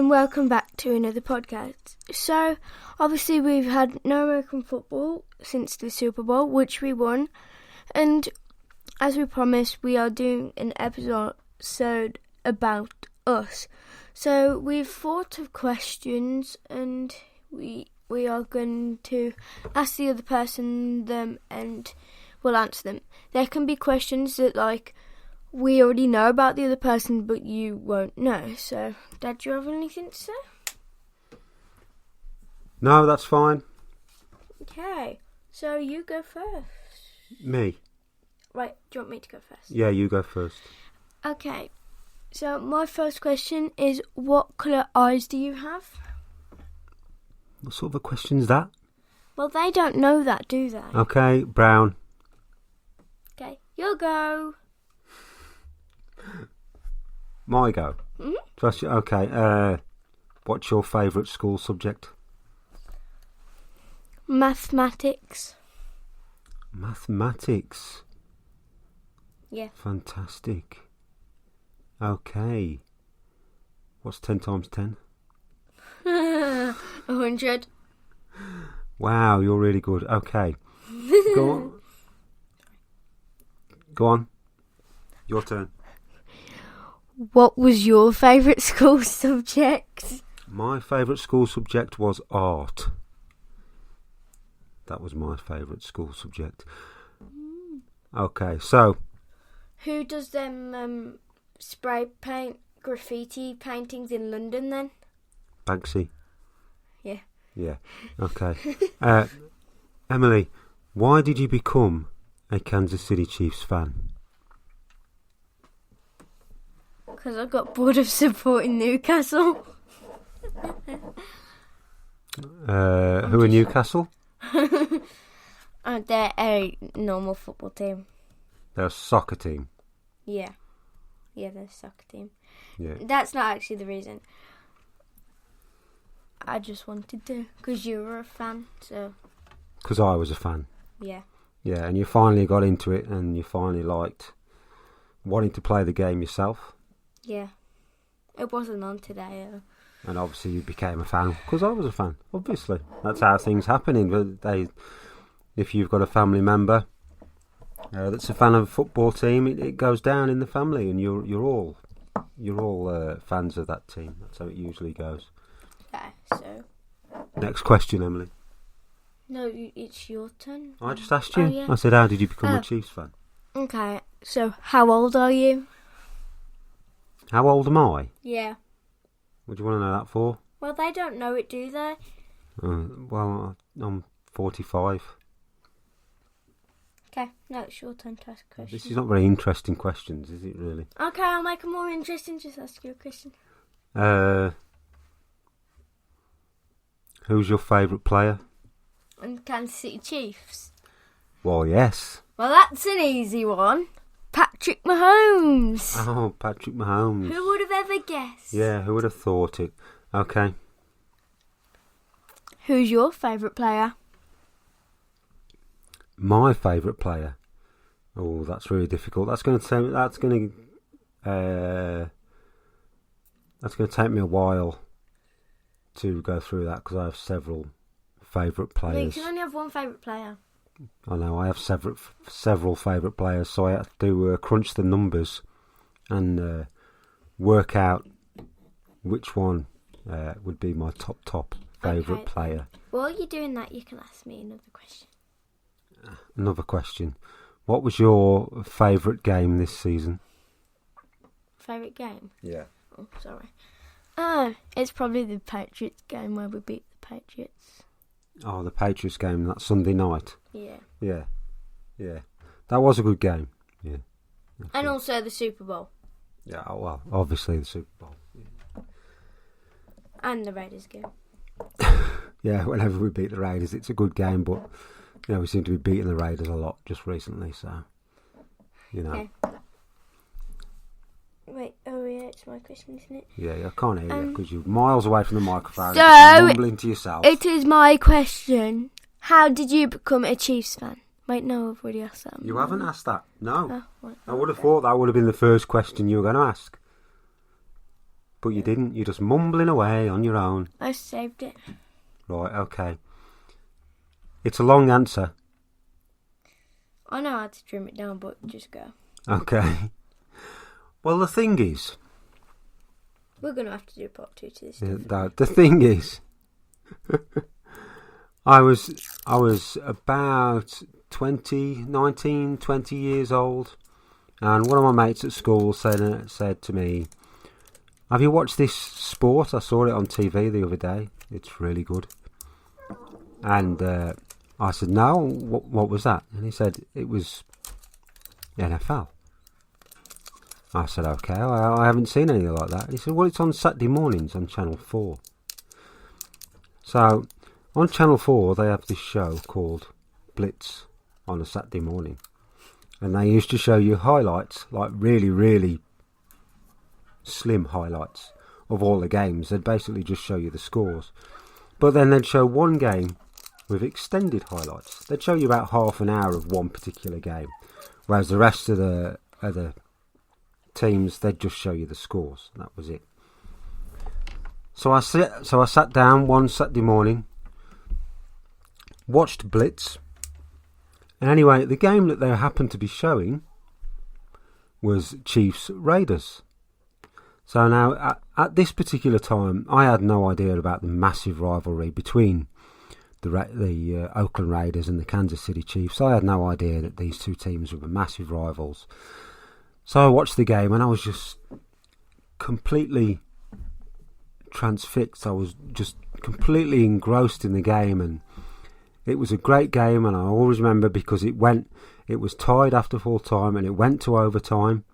and welcome back to another podcast. So, obviously we've had no American football since the Super Bowl, which we won, and as we promised, we are doing an episode about us. So, we've thought of questions, and we are going to ask the other person them, and we'll answer them. There can be questions that, like, we already know about the other person, but you won't know. So, Dad, do you have anything to say? No, that's fine. Okay, so you go first. Me? Right, do you want me to go first? Yeah, you go first. Okay, so my first question is, what colour eyes do you have? What sort of a question's that? Well, they don't know that, do they? Okay, brown. Okay, you'll go. My go. Mm-hmm. Okay, what's your favourite school subject? Mathematics. Mathematics. Yeah. Fantastic. Okay. What's 10 times 10? 100. Wow, you're really good. Okay. Go on. Go on. Your turn. What was your favourite school subject? My favourite school subject was art. That was my favourite school subject. Okay, so... Who does them spray paint graffiti paintings in London then? Banksy. Yeah. Yeah, okay. Emily, why did you become a Kansas City Chiefs fan? Because I got bored of supporting Newcastle. Who are Newcastle? They're a normal football team. They're a soccer team. Yeah. Yeah, they're a soccer team. Yeah. That's not actually the reason. I just wanted to, because you were a fan, so... Because I was a fan. Yeah. Yeah, and you finally got into it and you finally liked wanting to play the game yourself. Yeah. It wasn't on today. And obviously you became a fan because I was a fan, obviously. That's how things happen. If you've got a family member that's a fan of a football team, it goes down in the family, and you're all fans of that team. That's how it usually goes. Okay, so... Next question, Emily. No, it's your turn. I just asked you. Oh, yeah. I said, how did you become a Chiefs fan? Okay, so how old are you? How old am I? Yeah. What do you want to know that for? Well, they don't know it, do they? Well, I'm 45. Okay, no, it's your turn to ask a question. This is not very interesting questions, is it really? Okay, I'll make it more interesting. Just ask you a question. Who's your favourite player? And Kansas City Chiefs. Well, yes. Well, that's an easy one. Patrick Mahomes. Oh, Patrick Mahomes. Who would have ever guessed? Yeah, who would have thought it? Okay. Who's your favourite player? My favourite player. Oh, that's really difficult. That's going to take me a while to go through that because I have several favourite players. No, you can only have one favourite player. I know, I have several favourite players, so I have to crunch the numbers and work out which one would be my top favourite player. While you're doing that, you can ask me another question. Another question. What was your favourite game this season? Favourite game? Yeah. Oh, sorry. It's probably the Patriots game where we beat the Patriots. Oh, the Patriots game, that Sunday night. Yeah. Yeah. Yeah. That was a good game. Yeah. And also the Super Bowl. Yeah, well, obviously the Super Bowl. Yeah. And the Raiders game. Yeah, whenever we beat the Raiders, it's a good game, but, you know, we seem to be beating the Raiders a lot just recently, so, you know. Okay. Wait, oh yeah, it's my question, isn't it? Yeah, I can't hear you because you're miles away from the microphone. So, you're mumbling to yourself. It is my question. How did you become a Chiefs fan? Wait, no, I've already asked that. You haven't asked that? No. Oh, what? I would have thought that would have been the first question you were going to ask. but you didn't. You're just mumbling away on your own. I saved it. Right, okay. It's a long answer. I know how to trim it down, but just go. Okay. Well, the thing is... We're going to have to do part 2 to this. The thing is... I was about 20 years old, and one of my mates at school said to me, "Have you watched this sport? I saw it on TV the other day. It's really good." And I said, "No, what was that?" And he said, "It was NFL." I said, "Okay, I haven't seen anything like that." He said, "Well, it's on Saturday mornings on Channel 4. So, on Channel 4, they have this show called Blitz on a Saturday morning. And they used to show you highlights, like really, really slim highlights of all the games. They'd basically just show you the scores. But then they'd show one game with extended highlights. They'd show you about half an hour of one particular game. Whereas the rest of the other teams, they'd just show you the scores. That was it. So I sat down one Saturday morning, watched Blitz, and anyway, the game that they happened to be showing was Chiefs Raiders. So now, at this particular time, I had no idea about the massive rivalry between the Oakland Raiders and the Kansas City Chiefs. I had no idea that these two teams were massive rivals. So I watched the game, and I was just completely transfixed. I was just completely engrossed in the game, and it was a great game. And I always remember because it was tied after full time, and it went to overtime.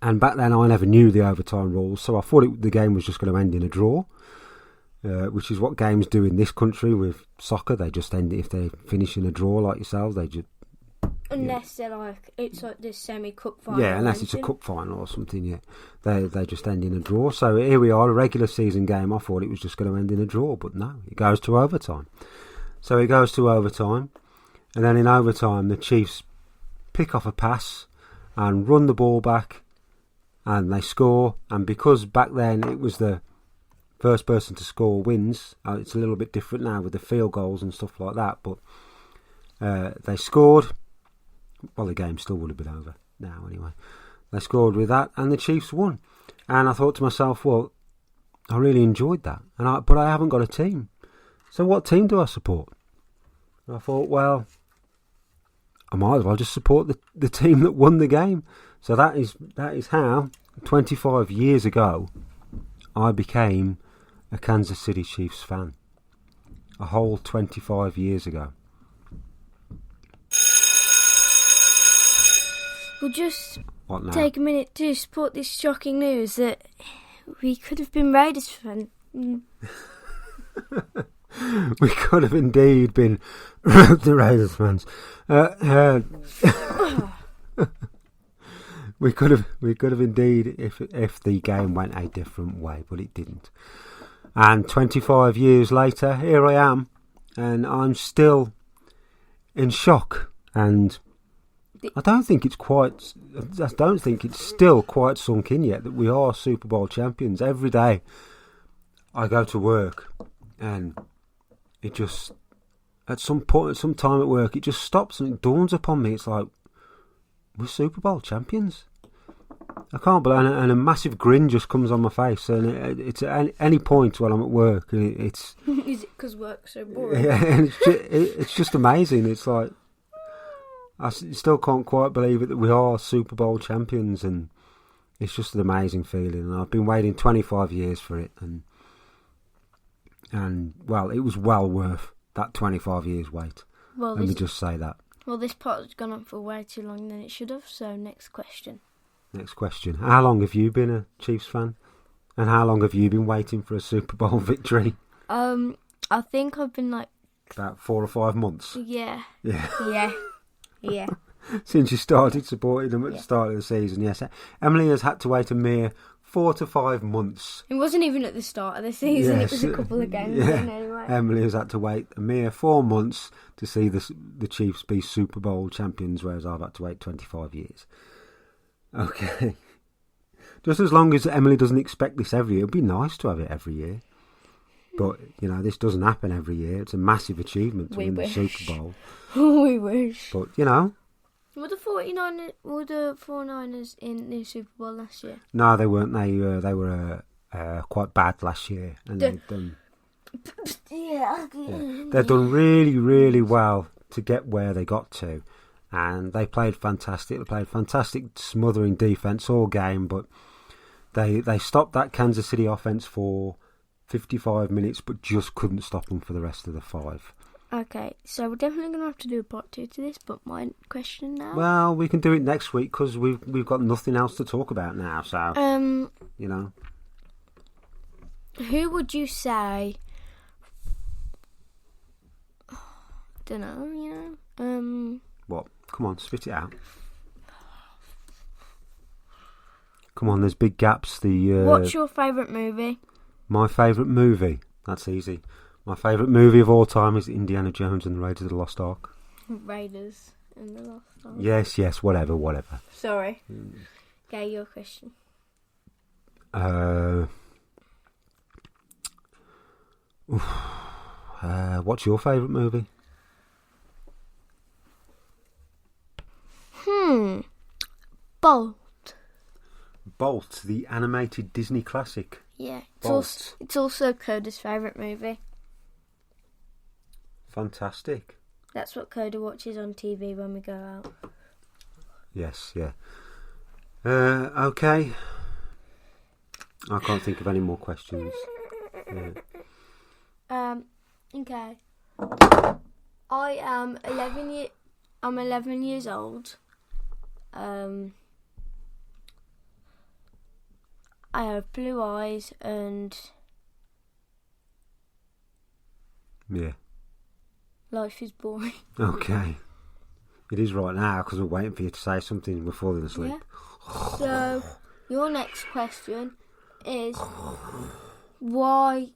And back then I never knew the overtime rules, so I thought the game was just going to end in a draw, which is what games do in this country with soccer. They just end if they finish in a draw like yourselves. They just unless they're like it's like this semi-cup final. Yeah, unless it's a cup final or something. Yeah, they just end in a draw. So here we are, a regular season game. I thought it was just going to end in a draw, but no, it goes to overtime. So it goes to overtime, and then in overtime the Chiefs pick off a pass and run the ball back, and they score. And because back then it was the first person to score wins, it's a little bit different now with the field goals and stuff like that, but they scored. Well, the game still would have been over now anyway. They scored with that, and the Chiefs won. And I thought to myself, well, I really enjoyed that, but I haven't got a team. So what team do I support? And I thought, well, I might as well just support the team that won the game. So that is how 25 years ago I became a Kansas City Chiefs fan. A whole 25 years ago. We'll just take a minute to support this shocking news that we could have been Raiders fans. We could have indeed been the Raiders fans. We could have indeed if the game went a different way, but it didn't. And 25 years later, here I am, and I'm still in shock. And I don't think it's still quite sunk in yet that we are Super Bowl champions. Every day I go to work, and it just at some time at work, it just stops and it dawns upon me. It's like, we're Super Bowl champions. I can't believe it, and a massive grin just comes on my face. And it's at any point while I'm at work, and it's is it because work's so boring? Yeah, and it's just amazing. It's like I still can't quite believe it that we are Super Bowl champions, and it's just an amazing feeling. And I've been waiting 25 years for it, and well, it was well worth that 25 years wait. Well, let me just say that. Well, this part has gone on for way too long than it should have. So next question. Next question. How long have you been a Chiefs fan? And how long have you been waiting for a Super Bowl victory? I think I've been like about 4 or 5 months. Yeah. Yeah. Yeah. Since you started supporting them at the start of the season, yes. Emily has had to wait a mere 4 to 5 months. It wasn't even at the start of the season. Yes. It was a couple of games in anyway. Emily has had to wait a mere 4 months to see the Chiefs be Super Bowl champions, whereas I've had to wait 25 years. Okay. Just as long as Emily doesn't expect this every year, it'd be nice to have it every year. But, this doesn't happen every year. It's a massive achievement to win the Super Bowl. We wish. But, Were the 49ers in the Super Bowl last year? No, they weren't. They were quite bad last year. And they've done... They've done really, really well to get where they got to. And they played fantastic. They played fantastic smothering defence all game, but they stopped that Kansas City offence for 55 minutes, but just couldn't stop them for the rest of the 5. Okay, so we're definitely going to have to do a part 2 to this, but my question now... Well, we can do it next week, because we've got nothing else to talk about now, so, Who would you say... I don't know, What? Come on, spit it out. Come on, there's big gaps. What's your favourite movie? My favourite movie? That's easy. My favourite movie of all time is Indiana Jones and the Raiders of the Lost Ark. Raiders and the Lost Ark. Yes, whatever. Sorry. Okay, your question. What's your favourite movie? Bolt, the animated Disney classic. Yeah, it's Bolt. also Coda's favourite movie. Fantastic. That's what Coda watches on TV when we go out. Yes, yeah. Okay. I can't think of any more questions. Yeah. Okay. I am 11 years old. I have blue eyes and yeah. Life is boring. Okay. It is right now because we're waiting for you to say something. We're falling asleep. Yeah. So, your next question is, why...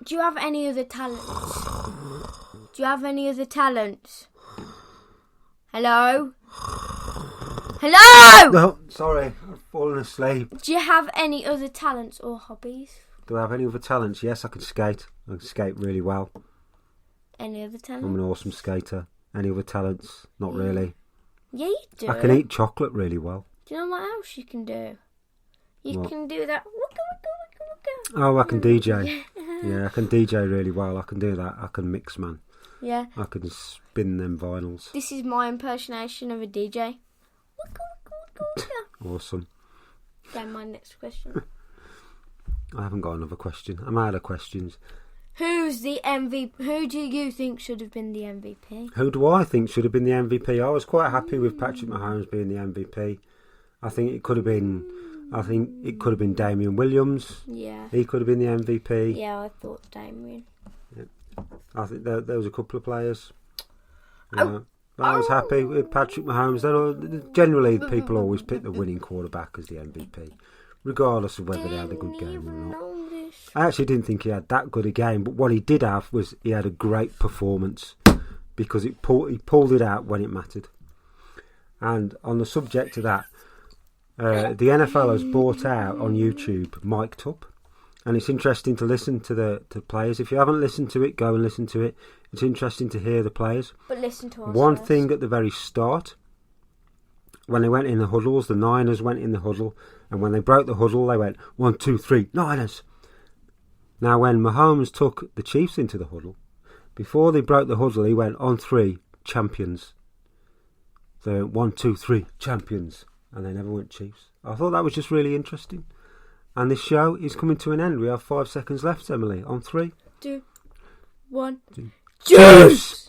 Do you have any other talents? Hello? Hello! No, sorry. I've fallen asleep. Do you have any other talents or hobbies? Do I have any other talents? Yes, I can skate. I can skate really well. Any other talents? I'm an awesome skater. Any other talents? Not really. Yeah, you do. I can eat chocolate really well. Do you know what else you can do? You can do that. Oh, I can DJ. Yeah, I can DJ really well. I can do that. I can mix, man. Yeah. I can spin them vinyls. This is my impersonation of a DJ. Awesome. Okay, my next question. I haven't got another question. I'm out of questions. Who's the MVP? Who do you think should have been the MVP? Who do I think should have been the MVP? I was quite happy with Patrick Mahomes being the MVP. I think it could have been Damien Williams. Yeah. He could have been the MVP. Yeah, I thought Damien. Yeah. I think there was a couple of players. I was happy with Patrick Mahomes. Generally, people always pick the winning quarterback as the MVP, regardless of whether they had a good game or not. I actually didn't think he had that good a game, but what he did have was he had a great performance because he pulled it out when it mattered. And on the subject of that, the NFL has brought out on YouTube Mic'd Up, and it's interesting to listen to the players. If you haven't listened to it, go and listen to it. It's interesting to hear the players. But listen to us One first. thing at the very start, when they went in the huddles, the Niners went in the huddle, and when they broke the huddle, they went 1, 2, 3, Niners. Now, when Mahomes took the Chiefs into the huddle, before they broke the huddle, he went on 3, champions. They went 1, 2, 3, champions, and they never went Chiefs. I thought that was just really interesting. And this show is coming to an end. We have 5 seconds left, Emily. On 3, 2, 1. Chiefs!